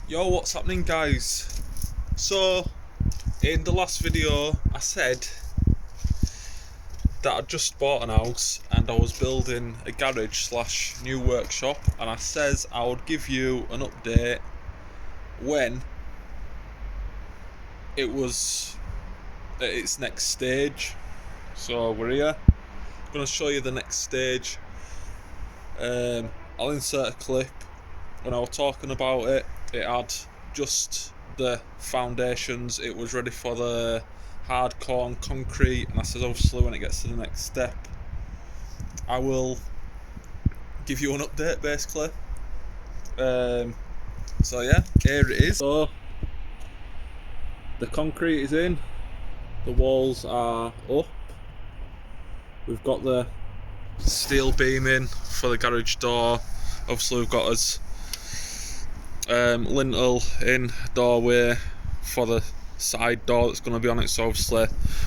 Yo, what's happening, guys? So, in the last video I said that I just bought an house and I was building a garage slash new workshop, and I says I would give you an update when it was at its next stage. So we're here. I'm going to show you the next stage. I'll insert a clip. When I was talking about it, it had just the foundations. It was ready for the hardcore and concrete, and I said obviously when it gets to the next step I will give you an update basically. So yeah, here it is. So the concrete is in, the walls are up, we've got the steel beam in for the garage door, obviously we've got us lintel in, doorway for the side door that's going to be on it, so obviously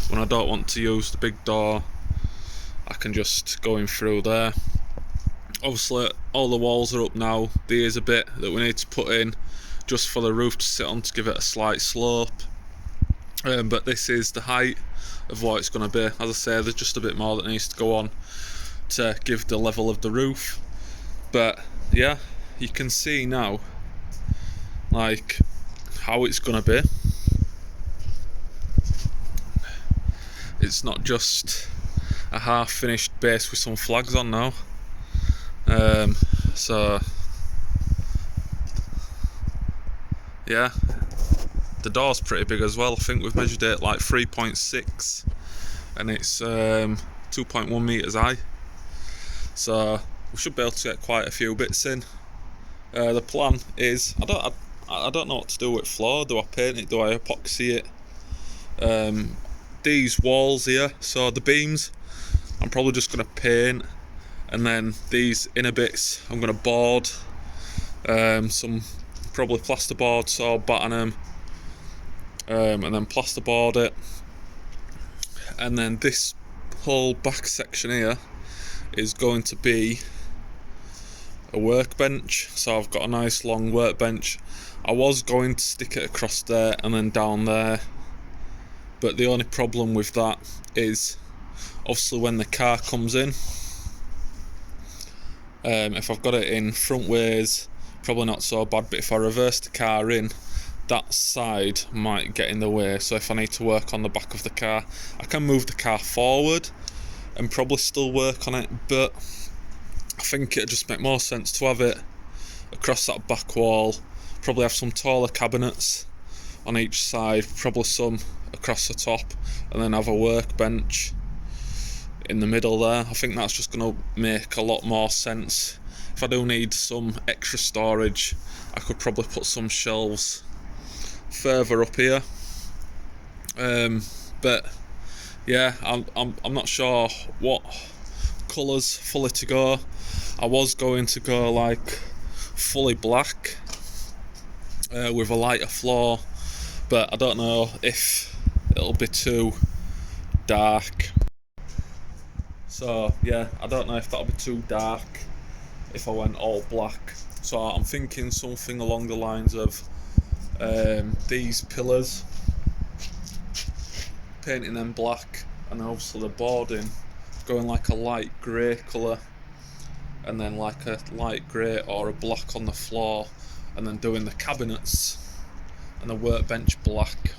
when I don't want to use the big door I can just go in through there. Obviously all the walls are up now. There is a bit that we need to put in just for the roof to sit on to give it a slight slope, but this is the height of what it's going to be. As I say, there's just a bit more that needs to go on to give the level of the roof, but yeah, you can see now like how it's going to be. It's not just a half finished base with some flags on now. So yeah, the door's pretty big as well. I think we've measured it like 3.6 and it's 2.1 meters high, so we should be able to get quite a few bits in. The plan is, I don't know what to do with floor. Do I paint it? Do I epoxy it? These walls here, so the beams, I'm probably just going to paint, and then these inner bits I'm going to board, some probably plasterboard, so batten them, and then plasterboard it, and then this whole back section here is going to be a workbench. So I've got a nice long workbench. I was going to stick it across there and then down there, but the only problem with that is obviously when the car comes in, if I've got it in front ways probably not so bad, but if I reverse the car in, that side might get in the way. So if I need to work on the back of the car, I can move the car forward and probably still work on it, but I think it'd just make more sense to have it across that back wall, probably have some taller cabinets on each side, probably some across the top, and then have a workbench in the middle there. I think that's just going to make a lot more sense. If I do need some extra storage, I could probably put some shelves further up here, but yeah, I'm not sure what colours fully to go. I was going to go like fully black with a lighter floor, but I don't know if it'll be too dark. So yeah, I don't know if that'll be too dark if I went all black. So I'm thinking something along the lines of these pillars, painting them black, and obviously the boarding going like a light grey colour, and then like a light grey or a black on the floor, and then doing the cabinets and the workbench black.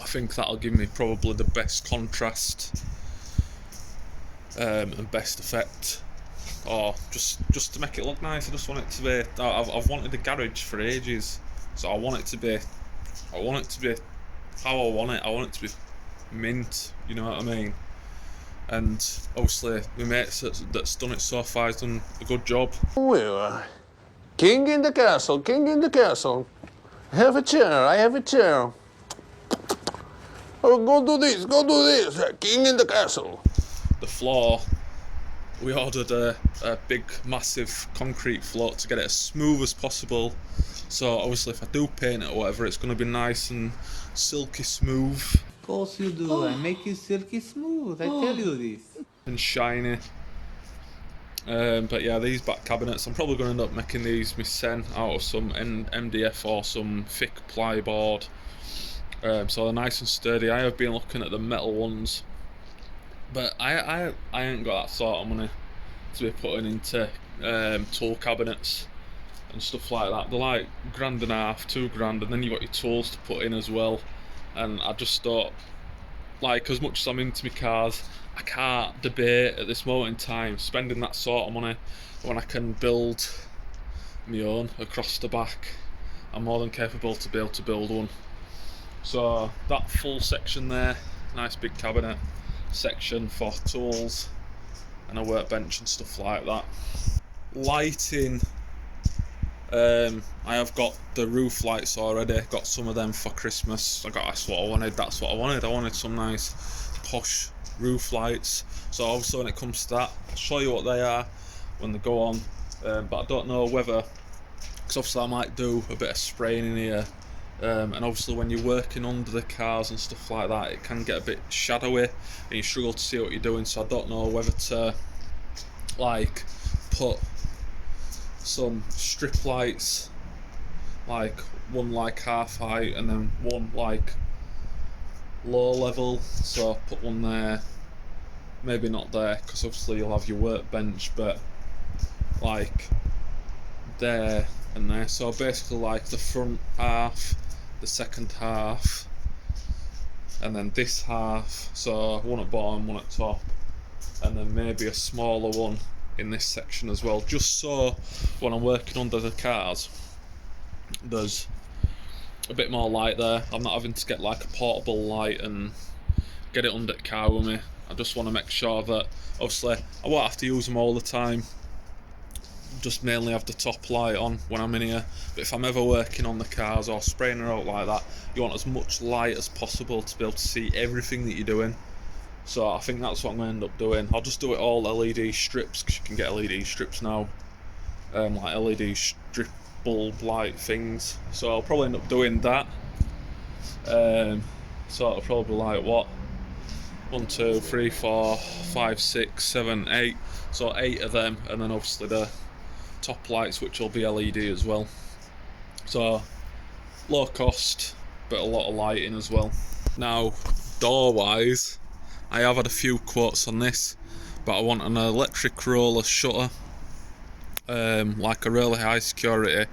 I think that'll give me probably the best contrast and best effect, or just to make it look nice. I just want it to be, I've wanted a garage for ages, so I want it to be how I want it. I want it to be mint, you know what I mean? And obviously my mate that's done it so far has done a good job. Well, king in the castle, king in the castle. Have a chair, I have a chair. Oh, go do this, king in the castle. The floor, we ordered a big massive concrete floor to get it as smooth as possible, so obviously if I do paint it or whatever, it's going to be nice and silky smooth. Of course you do. I make you silky smooth. I tell you this. And shiny. But yeah, these back cabinets, I'm probably going to end up making these myself out of some MDF or some thick plyboard. So they're nice and sturdy. I have been looking at the metal ones, but I ain't got that sort of money to be putting into tool cabinets and stuff like that. They're like £1.5, £2 and then you've got your tools to put in as well. And I just thought, like, as much as I'm into my cars, I can't debate at this moment in time spending that sort of money when I can build my own across the back. I'm more than capable to be able to build one. So that full section there, nice big cabinet section for tools and a workbench and stuff like that. Lighting, I have got the roof lights already, got some of them for Christmas. That's what I wanted. I wanted some nice posh roof lights. So obviously when it comes to that, I'll show you what they are when they go on, but I don't know whether, because obviously I might do a bit of spraying in here, and obviously when you're working under the cars and stuff like that, it can get a bit shadowy and you struggle to see what you're doing. So I don't know whether to like put some strip lights, like one like half height and then one like low level. So I'll put one there, maybe not there because obviously you'll have your workbench, but like there and there. So basically like the front half, the second half, and then this half. So one at bottom, one at top, and then maybe a smaller one in this section as well, just so when I'm working under the cars there's a bit more light there. I'm not having to get like a portable light and get it under the car with me. I just want to make sure that obviously I won't have to use them all the time, just mainly have the top light on when I'm in here. But if I'm ever working on the cars or spraying her out like that, you want as much light as possible to be able to see everything that you're doing. So I think that's what I'm going to end up doing. I'll just do it all LED strips, because you can get LED strips now, like LED strip bulb light things. So I'll probably end up doing that. So it'll probably be like what, 1, 2, 3, 4, 5, 6, 7, 8. So 8 of them, and then obviously the top lights, which will be LED as well. So low cost, but a lot of lighting as well. Now door wise, I have had a few quotes on this, but I want an electric roller shutter, like a really high security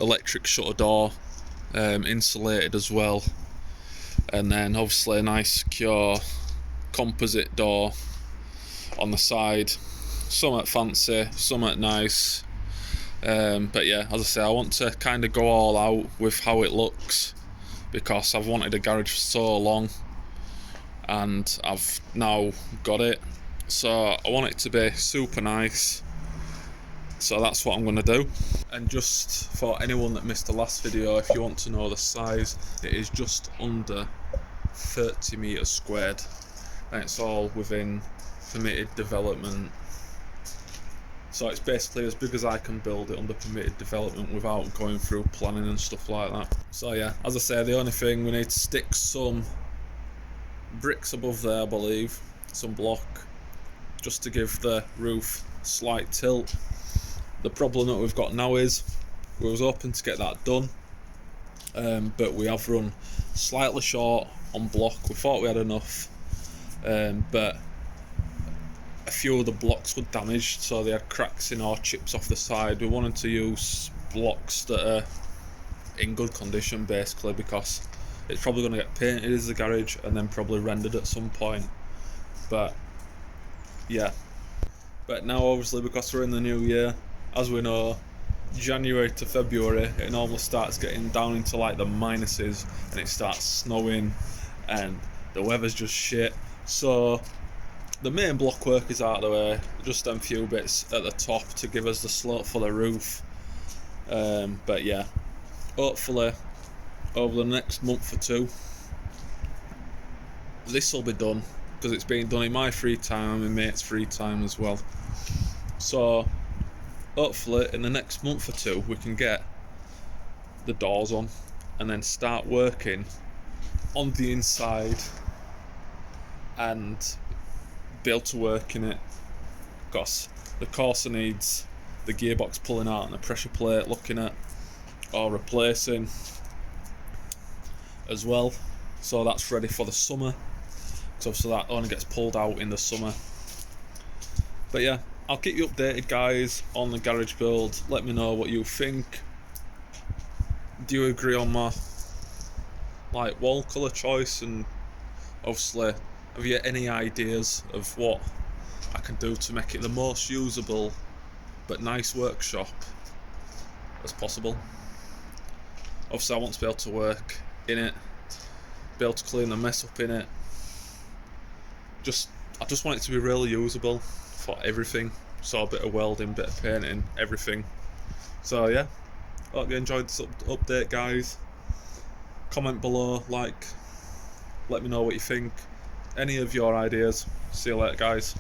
electric shutter door, insulated as well, and then obviously a nice secure composite door on the side. Somewhat fancy, somewhat nice, but yeah, as I say, I want to kind of go all out with how it looks, because I've wanted a garage for so long and I've now got it, so I want it to be super nice. So that's what I'm going to do. And just for anyone that missed the last video, if you want to know the size, it is just under 30 metres squared, and it's all within permitted development. So it's basically as big as I can build it under permitted development without going through planning and stuff like that. So yeah, as I say, the only thing, we need to stick some bricks above there, I believe, some block, just to give the roof slight tilt. The problem that we've got now is we was hoping to get that done, but we have run slightly short on block. We thought we had enough, but a few of the blocks were damaged, so they had cracks in or chips off the side. We wanted to use blocks that are in good condition, basically, because it's probably going to get painted as a garage and then probably rendered at some point. But yeah, but now obviously, because we're in the new year, as we know, January to February it normally starts getting down into like the minuses, and it starts snowing and the weather's just shit. So the main block work is out of the way, just them few bits at the top to give us the slope for the roof. But yeah, hopefully over the next month or two this will be done, because it's being done in my free time and my mate's free time as well. So hopefully in the next month or two we can get the doors on and then start working on the inside and be able to work in it, because The Corsa needs the gearbox pulling out and the pressure plate looking at or replacing as well, so that's ready for the summer, because obviously that only gets pulled out in the summer. But yeah, I'll keep you updated, guys, on the garage build. Let me know what you think. Do you agree on my like wall colour choice? And obviously, have you any ideas of what I can do to make it the most usable but nice workshop as possible? Obviously I want to be able to work in it, be able to clean the mess up in it. I just want it to be really usable for everything. So a bit of welding, bit of painting, everything. So yeah, hope you enjoyed this update, guys. Comment below, like, let me know what you think. Any of your ideas. See you later, guys.